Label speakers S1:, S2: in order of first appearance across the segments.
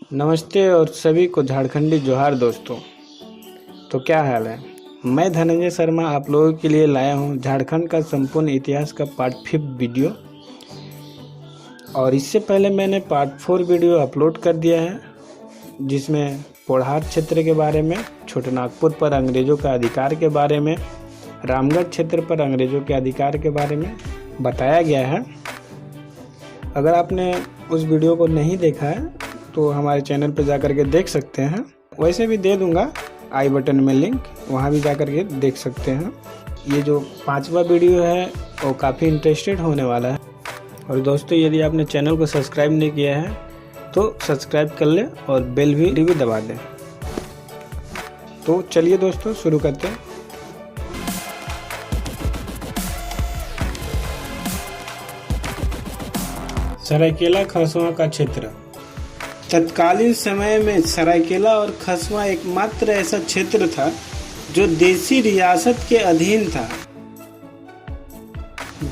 S1: नमस्ते और सभी को झारखंडी जोहार दोस्तों। तो क्या हाल है। मैं धनंजय शर्मा आप लोगों के लिए लाया हूं झारखंड का संपूर्ण इतिहास का पार्ट 5 वीडियो। और इससे पहले मैंने पार्ट 4 वीडियो अपलोड कर दिया है, जिसमें पोढ़ार क्षेत्र के बारे में, छोटानागपुर पर अंग्रेज़ों का अधिकार के बारे में, रामगढ़ क्षेत्र पर अंग्रेज़ों के अधिकार के बारे में बताया गया है। अगर आपने उस वीडियो को नहीं देखा है तो हमारे चैनल पर जाकर के देख सकते हैं। वैसे भी दे दूंगा आई बटन में लिंक, वहां भी जाकर के देख सकते हैं। ये जो 5वां वीडियो है वो काफ़ी इंटरेस्टेड होने वाला है। और दोस्तों, यदि आपने चैनल को सब्सक्राइब नहीं किया है तो सब्सक्राइब कर ले और बेल भी दबा दें। तो चलिए दोस्तों, शुरू करते हैं। सरायकेला खरसवां का क्षेत्र। तत्कालीन समय में सरायकेला और खरसवां एकमात्र ऐसा क्षेत्र था जो देसी रियासत के अधीन था।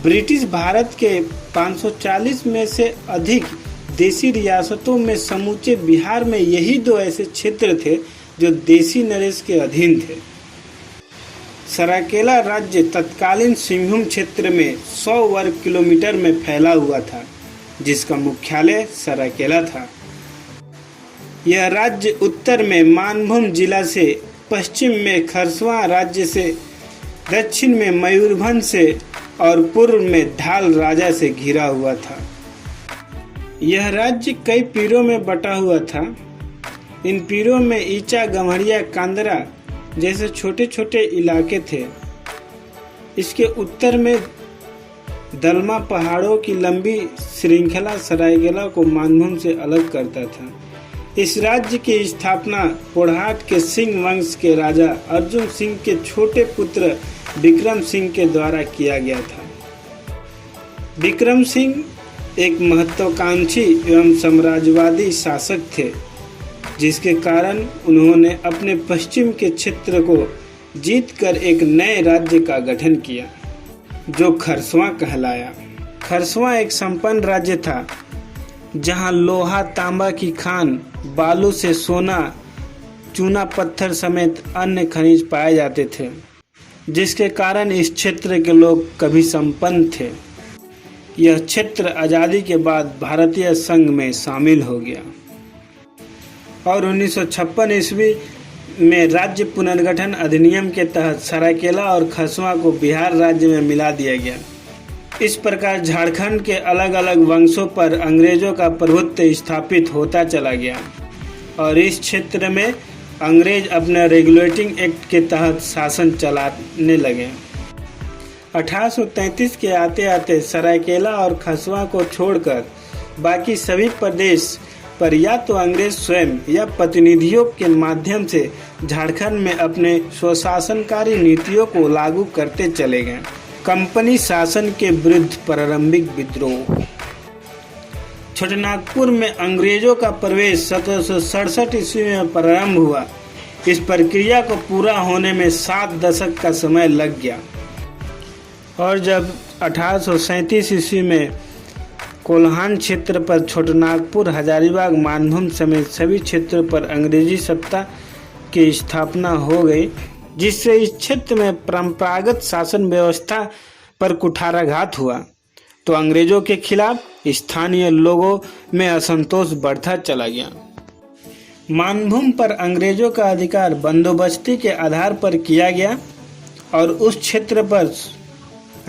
S1: ब्रिटिश भारत के 540 में से अधिक देसी रियासतों में समूचे बिहार में यही 2 ऐसे क्षेत्र थे जो देसी नरेश के अधीन थे। सरायकेला राज्य तत्कालीन सिंहभूम क्षेत्र में 100 वर्ग किलोमीटर में फैला हुआ था, जिसका मुख्यालय सरायकेला था। यह राज्य उत्तर में मानभूम जिला से, पश्चिम में खरसवां राज्य से, दक्षिण में मयूरभंज से और पूर्व में ढाल राजा से घिरा हुआ था। यह राज्य कई पीरों में बटा हुआ था। इन पीरों में ईचा, गम्हरिया, कांदरा जैसे छोटे छोटे इलाके थे। इसके उत्तर में दलमा पहाड़ों की लंबी श्रृंखला सरायकेला को मानभूम से अलग करता था। इस राज्य की स्थापना पोढ़ाट के सिंह वंश के राजा अर्जुन सिंह के छोटे पुत्र विक्रम सिंह के द्वारा किया गया था। विक्रम सिंह एक महत्वाकांक्षी एवं साम्राज्यवादी शासक थे, जिसके कारण उन्होंने अपने पश्चिम के क्षेत्र को जीतकर एक नए राज्य का गठन किया, जो खरसवां कहलाया। खरसवां एक संपन्न राज्य था, जहां लोहा, तांबा की खान, बालू से सोना, चूना पत्थर समेत अन्य खनिज पाए जाते थे, जिसके कारण इस क्षेत्र के लोग कभी संपन्न थे। यह क्षेत्र आज़ादी के बाद भारतीय संघ में शामिल हो गया और 1956 ईस्वी में राज्य पुनर्गठन अधिनियम के तहत सरायकेला और खरसवां को बिहार राज्य में मिला दिया गया। इस प्रकार झारखंड के अलग अलग वंशों पर अंग्रेजों का प्रभुत्व स्थापित होता चला गया और इस क्षेत्र में अंग्रेज अपने रेगुलेटिंग एक्ट के तहत शासन चलाने लगे। 1833 के आते आते सरायकेला और खरसवां को छोड़कर बाकी सभी प्रदेश पर या तो अंग्रेज स्वयं या प्रतिनिधियों के माध्यम से झारखंड में अपने स्वशासनकारी नीतियों को लागू करते चले गए। कंपनी शासन के विरुद्ध प्रारंभिक विद्रोह। छोटानागपुर में अंग्रेजों का प्रवेश 1767 ईस्वी में प्रारंभ हुआ। इस प्रक्रिया को पूरा होने में 7 दशक का समय लग गया और जब 1837 ईस्वी में कोल्हान क्षेत्र पर छोटानागपुर, हजारीबाग, मानभूम समेत सभी क्षेत्रों पर अंग्रेजी सत्ता की स्थापना हो गई, जिससे इस क्षेत्र में परंपरागत शासन व्यवस्था पर कुठाराघात हुआ, तो अंग्रेजों के खिलाफ स्थानीय लोगों में असंतोष बढ़ता चला गया। मानभूम पर अंग्रेजों का अधिकार बंदोबस्ती के आधार पर किया गया और उस क्षेत्र पर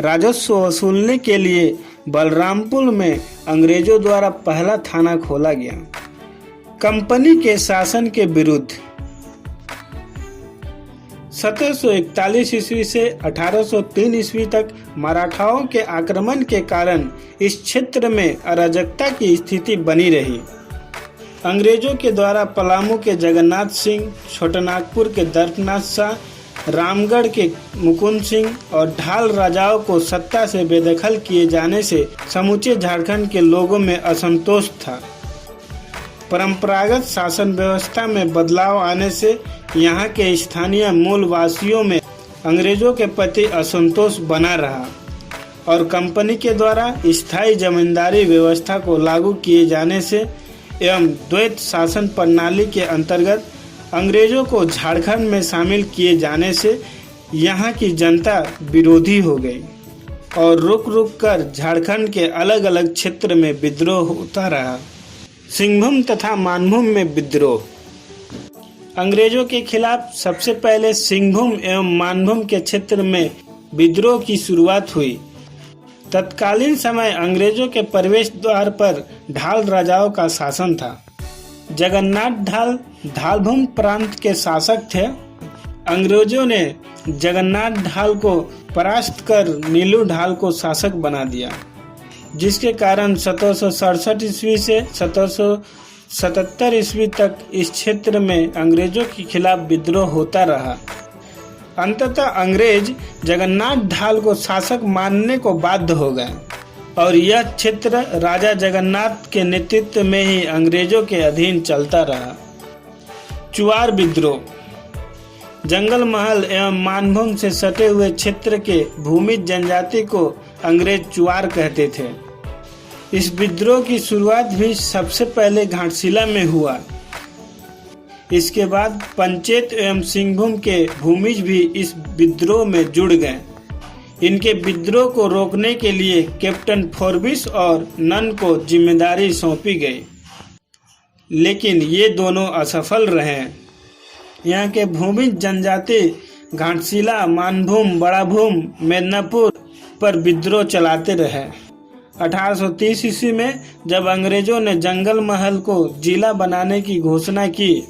S1: राजस्व वसूलने के लिए बलरामपुर में अंग्रेजों द्वारा पहला थाना खोला गया। कंपनी के शासन के विरुद्ध 1741 ईस्वी से 1803 ईस्वी तक मराठाओं के आक्रमण के कारण इस क्षेत्र में अराजकता की स्थिति बनी रही। अंग्रेजों के द्वारा पलामू के जगन्नाथ सिंह, छोटानागपुर के दर्पनाथ शाह, रामगढ़ के मुकुंद सिंह और ढाल राजाओं को सत्ता से बेदखल किए जाने से समूचे झारखंड के लोगों में असंतोष था। परंपरागत शासन व्यवस्था में बदलाव आने से यहाँ के स्थानीय मूल वासियों में अंग्रेजों के प्रति असंतोष बना रहा और कंपनी के द्वारा स्थायी जमींदारी व्यवस्था को लागू किए जाने से एवं द्वैत शासन प्रणाली के अंतर्गत अंग्रेजों को झारखंड में शामिल किए जाने से यहाँ की जनता विरोधी हो गई और रुक रुक कर झारखंड के अलग अलग क्षेत्र में विद्रोह होता रहा। सिंहभूम तथा मानभूम में विद्रोह। अंग्रेजों के खिलाफ सबसे पहले सिंहभूम एवं मानभूम के क्षेत्र में विद्रोह की शुरुआत हुई। तत्कालीन समय अंग्रेजों के प्रवेश द्वार पर ढाल राजाओं का शासन था। जगन्नाथ ढाल धालभूम प्रांत के शासक थे। अंग्रेजों ने जगन्नाथ ढाल को परास्त कर नीलू ढाल को शासक बना दिया, जिसके कारण 1767 ईस्वी से 1777 ईस्वी तक इस क्षेत्र में अंग्रेजों के खिलाफ विद्रोह होता रहा। अंततः अंग्रेज जगन्नाथ ढाल को शासक मानने को बाध्य हो गए और यह क्षेत्र राजा जगन्नाथ के नेतृत्व में ही अंग्रेजों के अधीन चलता रहा। चुआर विद्रोह। जंगल महल एवं मानभूम से सटे हुए क्षेत्र के भूमिज जनजाति को अंग्रेज चुआर कहते थे। इस विद्रोह की शुरुआत भी सबसे पहले घाटशिला में हुआ। इसके बाद पंचेत एवं सिंहभूम के भूमिज भी इस विद्रोह में जुड़ गए। इनके विद्रोह को रोकने के लिए कैप्टन फोर्बिस और नन को जिम्मेदारी सौंपी गई, लेकिन ये दोनों असफल रहे। यहाँ के भूमिज जनजाति घाटशिला, मानभूम, बड़ाभूम, मेदिनीपुर पर विद्रोह चलाते रहे। 1830 ईस्वी में जब अंग्रेजों ने जंगल महल को जिला बनाने की घोषणा की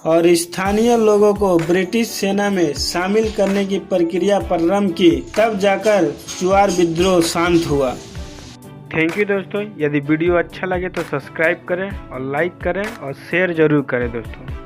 S1: और स्थानीय लोगों को ब्रिटिश सेना में शामिल करने की प्रक्रिया प्रारंभ की, तब जाकर चुआर विद्रोह शांत हुआ। थैंक यू दोस्तों। यदि वीडियो अच्छा लगे तो सब्सक्राइब करें और लाइक करें और शेयर जरूर करें दोस्तों।